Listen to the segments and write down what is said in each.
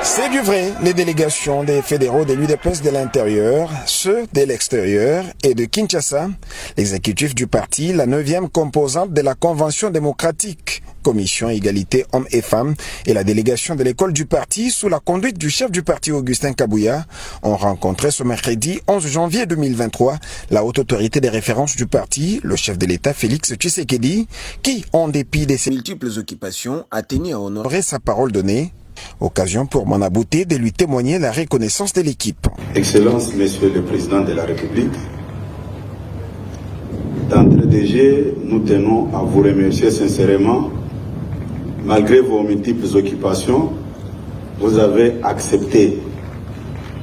C'est du vrai, les délégations des fédéraux de l'UDPS de l'intérieur, ceux de l'extérieur et de Kinshasa, l'exécutif du parti, la 9e composante de la Convention démocratique, Commission Égalité Hommes et Femmes, et la délégation de l'école du parti, sous la conduite du chef du parti Augustin Kabouya, ont rencontré ce mercredi 11 janvier 2023 la haute autorité des références du parti, le chef de l'État Félix Tshisekedi, qui, en dépit de ses multiples occupations, a tenu à honorer sa parole donnée. Occasion pour Manabouté de lui témoigner la reconnaissance de l'équipe. Excellence, Monsieur le Président de la République, d'entrée de jeu, nous tenons à vous remercier sincèrement. Malgré vos multiples occupations, vous avez accepté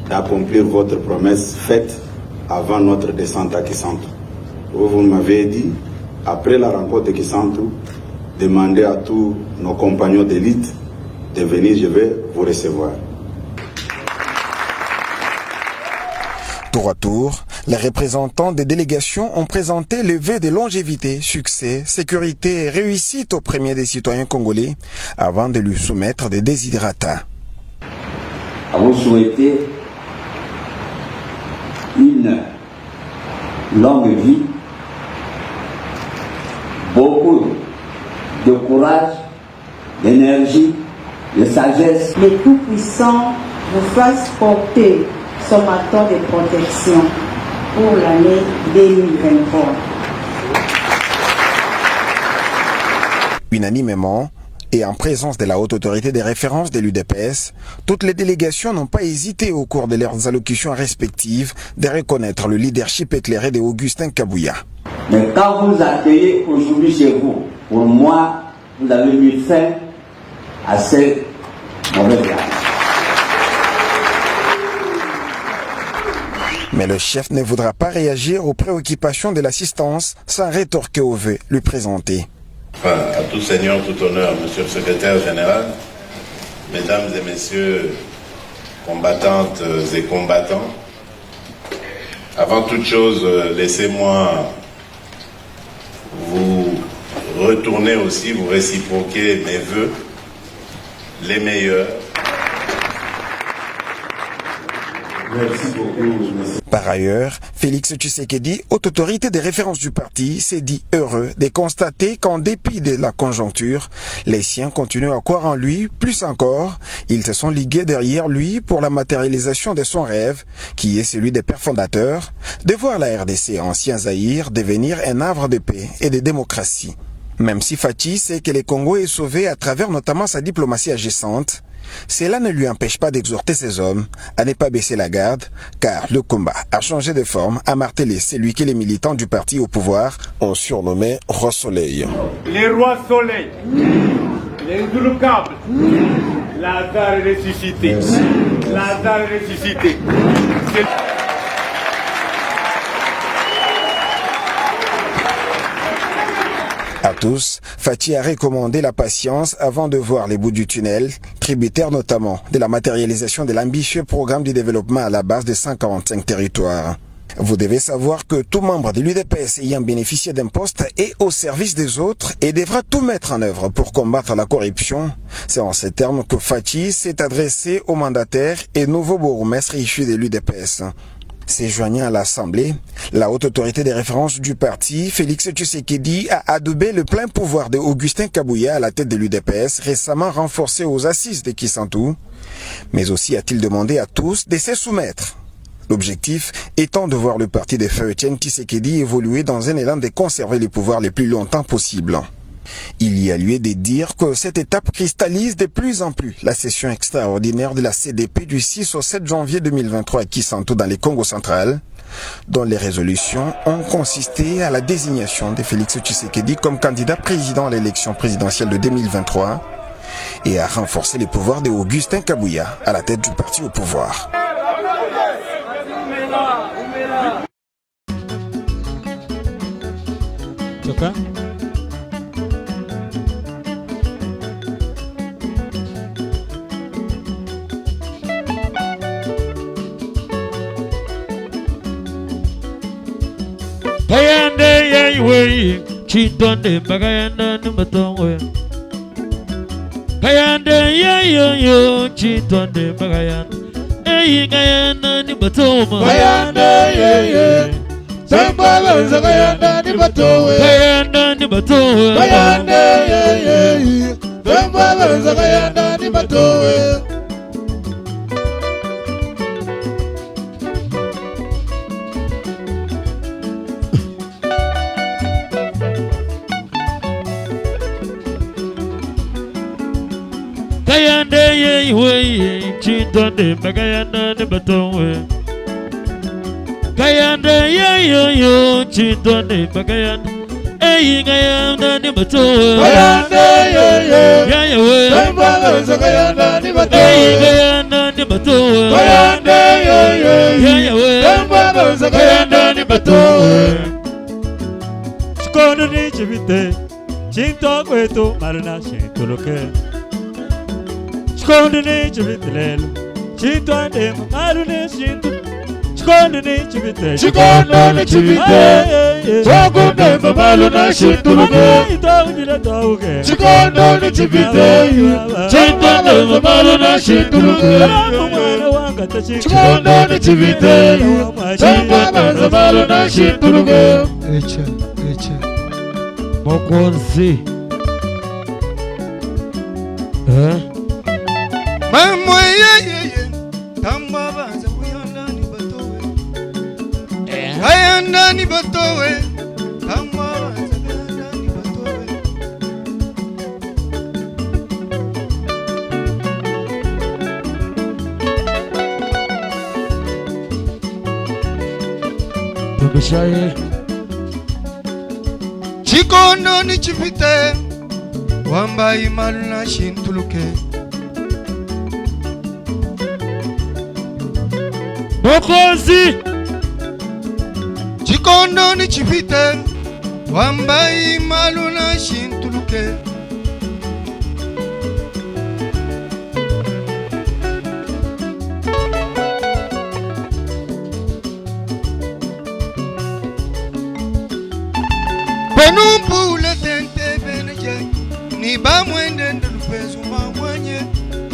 d'accomplir votre promesse faite avant notre descente à Kisantu. Vous m'avez dit, après la rencontre de Kisantu, demandez à tous nos compagnons d'élite de venir, je vais vous recevoir. Tour à tour, les représentants des délégations ont présenté le vœu de longévité, succès, sécurité et réussite au premier des citoyens congolais avant de lui soumettre des desiderata. À vous souhaiter une longue vie, beaucoup de courage, d'énergie, de sagesse. Le Tout-Puissant vous fasse porter son manteau de protection pour l'année 2023. Unanimement, et en présence de la haute autorité des références de l'UDPS, toutes les délégations n'ont pas hésité au cours de leurs allocutions respectives de reconnaître le leadership éclairé de Augustin Kabouya. Mais quand vous accueillez aujourd'hui chez vous, pour moi, vous avez mis fin à ces mauvaises blagues. Mais le chef ne voudra pas réagir aux préoccupations de l'assistance sans rétorquer aux vœux lui présenter. Enfin, à tout seigneur, tout honneur, monsieur le secrétaire général, mesdames et messieurs, combattantes et combattants, avant toute chose, laissez-moi vous retourner aussi, vous réciproquer mes vœux, les meilleurs. Merci beaucoup, monsieur. Par ailleurs, Félix Tshisekedi, haute autorité des références du parti, s'est dit heureux de constater qu'en dépit de la conjoncture, les siens continuent à croire en lui, plus encore, ils se sont ligués derrière lui pour la matérialisation de son rêve, qui est celui des pères fondateurs, de voir la RDC ancien Zaïre devenir un havre de paix et de démocratie. Même si Fachi sait que le Congo est sauvé à travers notamment sa diplomatie agissante, cela ne lui empêche pas d'exhorter ses hommes à ne pas baisser la garde, car le combat a changé de forme, a martelé celui que les militants du parti au pouvoir ont surnommé Roi Soleil. Les rois soleil, les indouloukables, Lazare ressuscité, Lazare ressuscité. À tous, Fachi a recommandé la patience avant de voir les bouts du tunnel, tributaire notamment de la matérialisation de l'ambitieux programme de développement à la base de 145 territoires. Vous devez savoir que tout membre de l'UDPS ayant bénéficié d'un poste est au service des autres et devra tout mettre en œuvre pour combattre la corruption. C'est en ces termes que Fachi s'est adressé aux mandataires et nouveaux bourgmestres issus de l'UDPS. Se joignant à l'Assemblée, la haute autorité des références du parti, Félix Tshisekedi, a adoubé le plein pouvoir de Augustin Kabouya à la tête de l'UDPS, récemment renforcé aux assises de Kisantu. Mais aussi a-t-il demandé à tous de se soumettre. L'objectif étant de voir le parti de Feu Etienne Tshisekedi évoluer dans un élan de conserver les pouvoirs le plus longtemps possible. Il y a lieu de dire que cette étape cristallise de plus en plus la session extraordinaire de la CDP du 6 au 7 janvier 2023 à Kisantu dans les Congo central, dont les résolutions ont consisté à la désignation de Félix Tshisekedi comme candidat président à l'élection présidentielle de 2023 et à renforcer les pouvoirs de Augustin Kabouya à la tête du parti au pouvoir. Okay. Bayande yaiwe chindonde bagayanda numatongwe Kayande yo chitwande bagayan. Eyi kayanda ni batoma. Kayande Sambala zakayanda ni batowe. Kayanda ni batowe. Kayande Sambala zakayanda ni batowe. Kayande ye chitwande bagayanda ni batowe. Kayande yo chitwande bagayanda. Eyi kayanda ni batowe. Kayande we. Sambala zakayanda ni batowe. Eyi kayanda ni batowe. Kayande we. Sambala zakayanda ni batowe. Chikondo ni chibite Chinto kwetu maruna shintuluke. Chikondo ni chibite lelu Chinto andema maruna shintu. Chikondo ni chibite Chikondo ni chibite Chokundema maruna shintuluke. Itaujile tauke Chikondo ni chibite Chokundema maruna shintuluke. Mwana wanga tachi Chikondo ni chibite Chokundema maruna shintuluke. Echa Mokonzi. Mamwe ye Tamba banza kuyanda ni batowe. Kayanda ni batowe. Tamba banza kuyanda ni batowe. Tumishaye. Chikondo ni chipite Wamba imalu na shintuluke. Mokonzi. Chikondo ni chipite Wamba imalu na shintuluke. Penumpule tente beneje Ni ba mwende ndalupezu mamwenye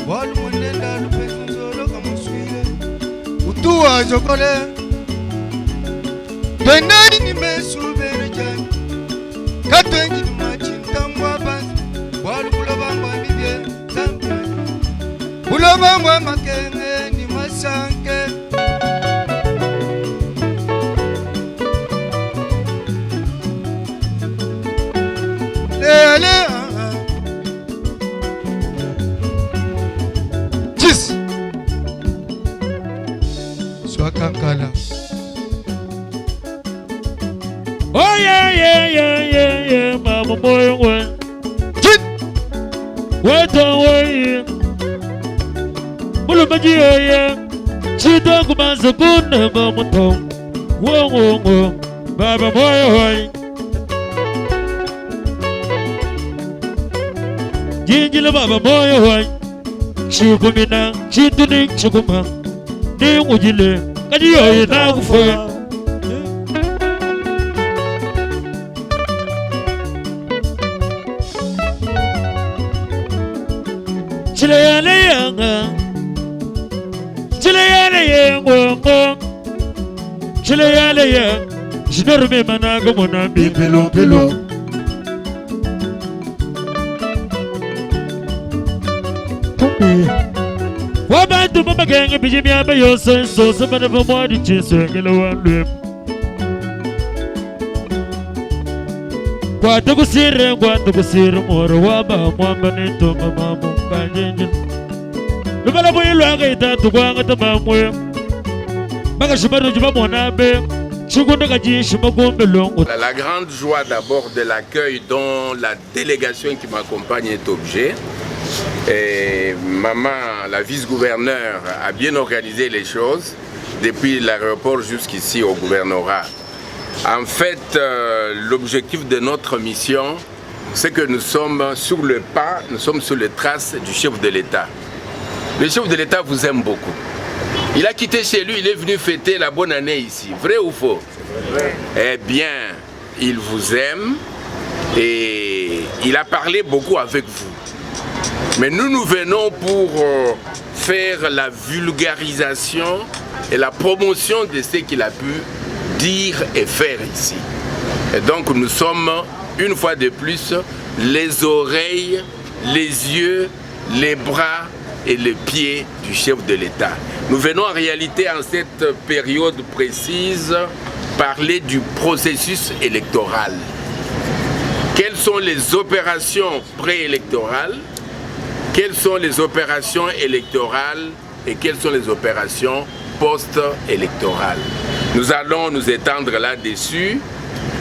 Walu mwende ndalupezu nzolo kamuswile Utuwa zokole Twenani ni mesu beneje Katwenji ni machintamwa banzi Walu bulobambwa bibye zambi Bulobambwa makenge ni masanke Lele Jis Swakankala. Oh yeah, mama boy one. Jit What away? Mulu maji yeah. Chito kumanza kuna mama tong. Wo. Baba boy hoy. Jinjila baba boy hoy. Chikumina, chituni chikuma. Ni ujile. Kadi yoy na kufa. Chileyale yanga, chileyale ya, jinorume managa mona Pilo Wabantu mama genge bijimi aba yoso so bana vamwadi chiso ngelo wandwe. Kwa tukusire moro waba mwamba nito mama munga njenje. Lubala boyi lwaga itatu kwanga tamamwe. Baga shibaru jiba monabe. La grande joie d'abord de l'accueil dont la délégation qui m'accompagne est objet. Et maman, la vice-gouverneure, a bien organisé les choses depuis l'aéroport jusqu'ici au gouvernorat. En fait, l'objectif de notre mission, c'est que nous sommes sur le pas, nous sommes sur les traces du chef de l'État. Le chef de l'État vous aime beaucoup. Il a quitté chez lui, il est venu fêter la bonne année ici. Vrai ou faux? Vrai. Eh bien, il vous aime et il a parlé beaucoup avec vous. Mais nous venons pour faire la vulgarisation et la promotion de ce qu'il a pu dire et faire ici. Et donc nous sommes, une fois de plus, les oreilles, les yeux, les bras et les pieds du chef de l'État. Nous venons en réalité, en cette période précise, parler du processus électoral. Quelles sont les opérations préélectorales? Quelles sont les opérations électorales et quelles sont les opérations post-électorales? Nous allons nous étendre là-dessus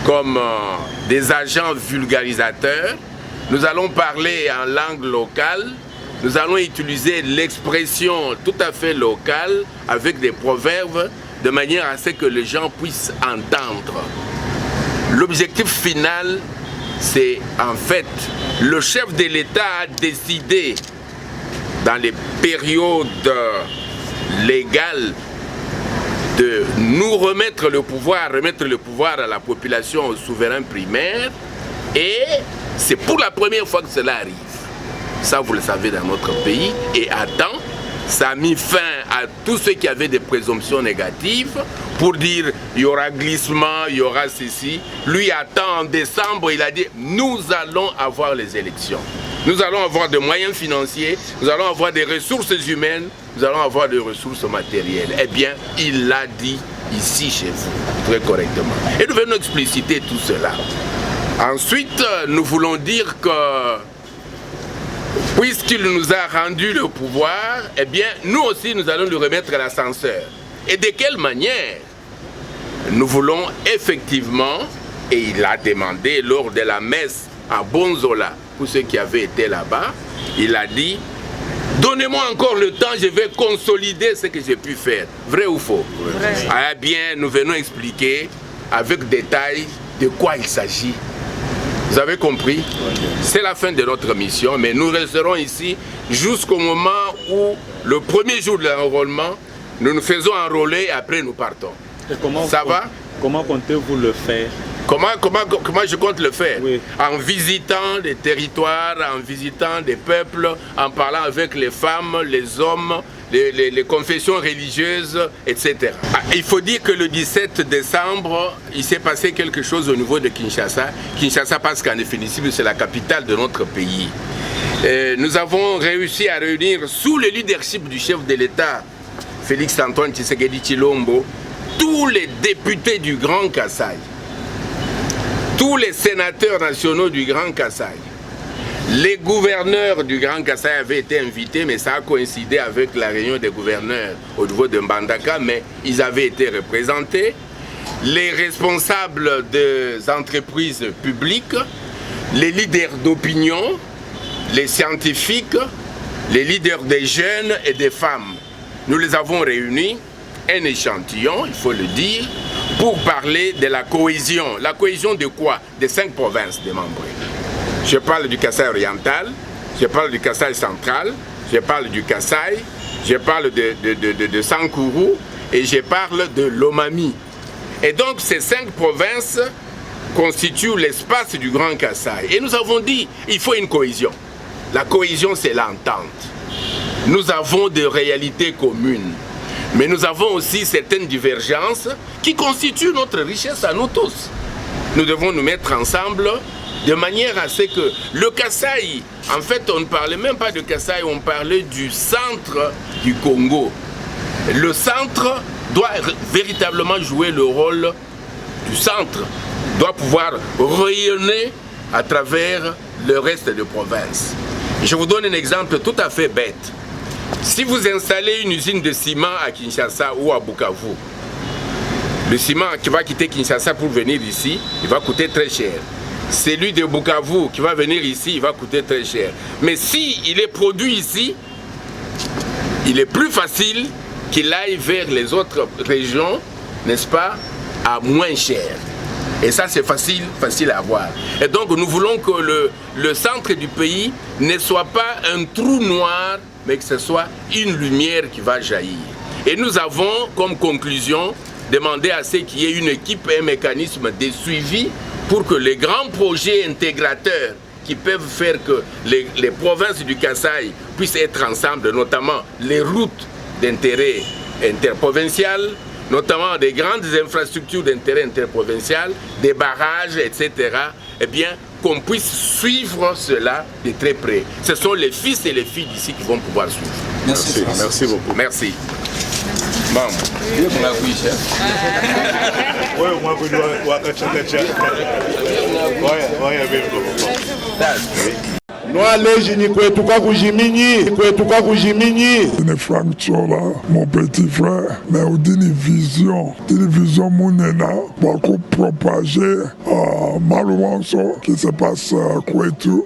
comme des agents vulgarisateurs. Nous allons parler en langue locale. Nous allons utiliser l'expression tout à fait locale avec des proverbes de manière à ce que les gens puissent entendre. L'objectif final, c'est en fait le chef de l'État a décidé dans les périodes légales de nous remettre le pouvoir à la population, au souverain primaire, et c'est pour la première fois que cela arrive. Ça, vous le savez, dans notre pays, et à temps, ça a mis fin à tous ceux qui avaient des présomptions négatives pour dire il y aura glissement, il y aura ceci. Lui, à temps, en décembre, il a dit nous allons avoir les élections. Nous allons avoir des moyens financiers, nous allons avoir des ressources humaines, nous allons avoir des ressources matérielles. Eh bien, il l'a dit ici chez vous, très correctement. Et nous venons expliciter tout cela. Ensuite, nous voulons dire que puisqu'il nous a rendu le pouvoir, eh bien, nous aussi, nous allons lui remettre l'ascenseur. Et de quelle manière? Nous voulons effectivement, et il a demandé lors de la messe à Bonzola, pour ceux qui avaient été là-bas, il a dit, donnez-moi encore le temps, je vais consolider ce que j'ai pu faire. Vrai ou faux? Vrai. Ah bien, nous venons expliquer avec détail de quoi il s'agit. Vous avez compris? C'est la fin de notre mission, mais nous resterons ici jusqu'au moment où, le premier jour de l'enrôlement, nous nous faisons enrôler et après nous partons. Et comment ça va? Comment comptez-vous le faire? Comment je compte le faire? Oui. En visitant des territoires, en visitant des peuples, en parlant avec les femmes, les hommes, les confessions religieuses, etc. Il faut dire que le 17 décembre, il s'est passé quelque chose au niveau de Kinshasa. Kinshasa, parce qu'en définitive, c'est la capitale de notre pays. Nous avons réussi à réunir, sous le leadership du chef de l'État, Félix Antoine Tshisekedi Tshilombo, tous les députés du Grand Kasaï, tous les sénateurs nationaux du Grand Kasaï. Les gouverneurs du Grand Kasaï avaient été invités, mais ça a coïncidé avec la réunion des gouverneurs au niveau de Mbandaka, mais ils avaient été représentés. Les responsables des entreprises publiques, les leaders d'opinion, les scientifiques, les leaders des jeunes et des femmes. Nous les avons réunis, un échantillon, il faut le dire, pour parler de la cohésion. La cohésion de quoi? Des 5 provinces démembrées. Je parle du Kasaï oriental, je parle du Kasaï central, je parle du Kasaï, je parle de Sankourou et je parle de l'Omami. Et donc ces 5 provinces constituent l'espace du Grand Kasaï. Et nous avons dit, il faut une cohésion. La cohésion, c'est l'entente. Nous avons des réalités communes, mais nous avons aussi certaines divergences qui constituent notre richesse à nous tous. Nous devons nous mettre ensemble de manière à ce que le Kasaï, en fait on ne parlait même pas de Kasaï, on parlait du centre du Congo. Le centre doit véritablement jouer le rôle du centre, doit pouvoir rayonner à travers le reste des provinces. Je vous donne un exemple tout à fait bête. Si vous installez une usine de ciment à Kinshasa ou à Bukavu, le ciment qui va quitter Kinshasa pour venir ici, il va coûter très cher. Celui de Bukavu qui va venir ici, il va coûter très cher. Mais si il est produit ici, il est plus facile qu'il aille vers les autres régions, n'est-ce pas, à moins cher. Et ça, c'est facile à voir. Et donc, nous voulons que le centre du pays ne soit pas un trou noir, mais que ce soit une lumière qui va jaillir. Et nous avons, comme conclusion, demandé à ce qu'il y ait une équipe et un mécanisme de suivi pour que les grands projets intégrateurs qui peuvent faire que les provinces du Kasaï puissent être ensemble, notamment les routes d'intérêt interprovincial, notamment des grandes infrastructures d'intérêt interprovincial, des barrages, etc., eh bien, qu'on puisse suivre cela de très près. Ce sont les fils et les filles d'ici qui vont pouvoir suivre. Merci, merci beaucoup. Merci. Frank Chola, mon petit frère, mais on dit une vision mounena pour propager malheureusement ce qui se passe à Kouetou.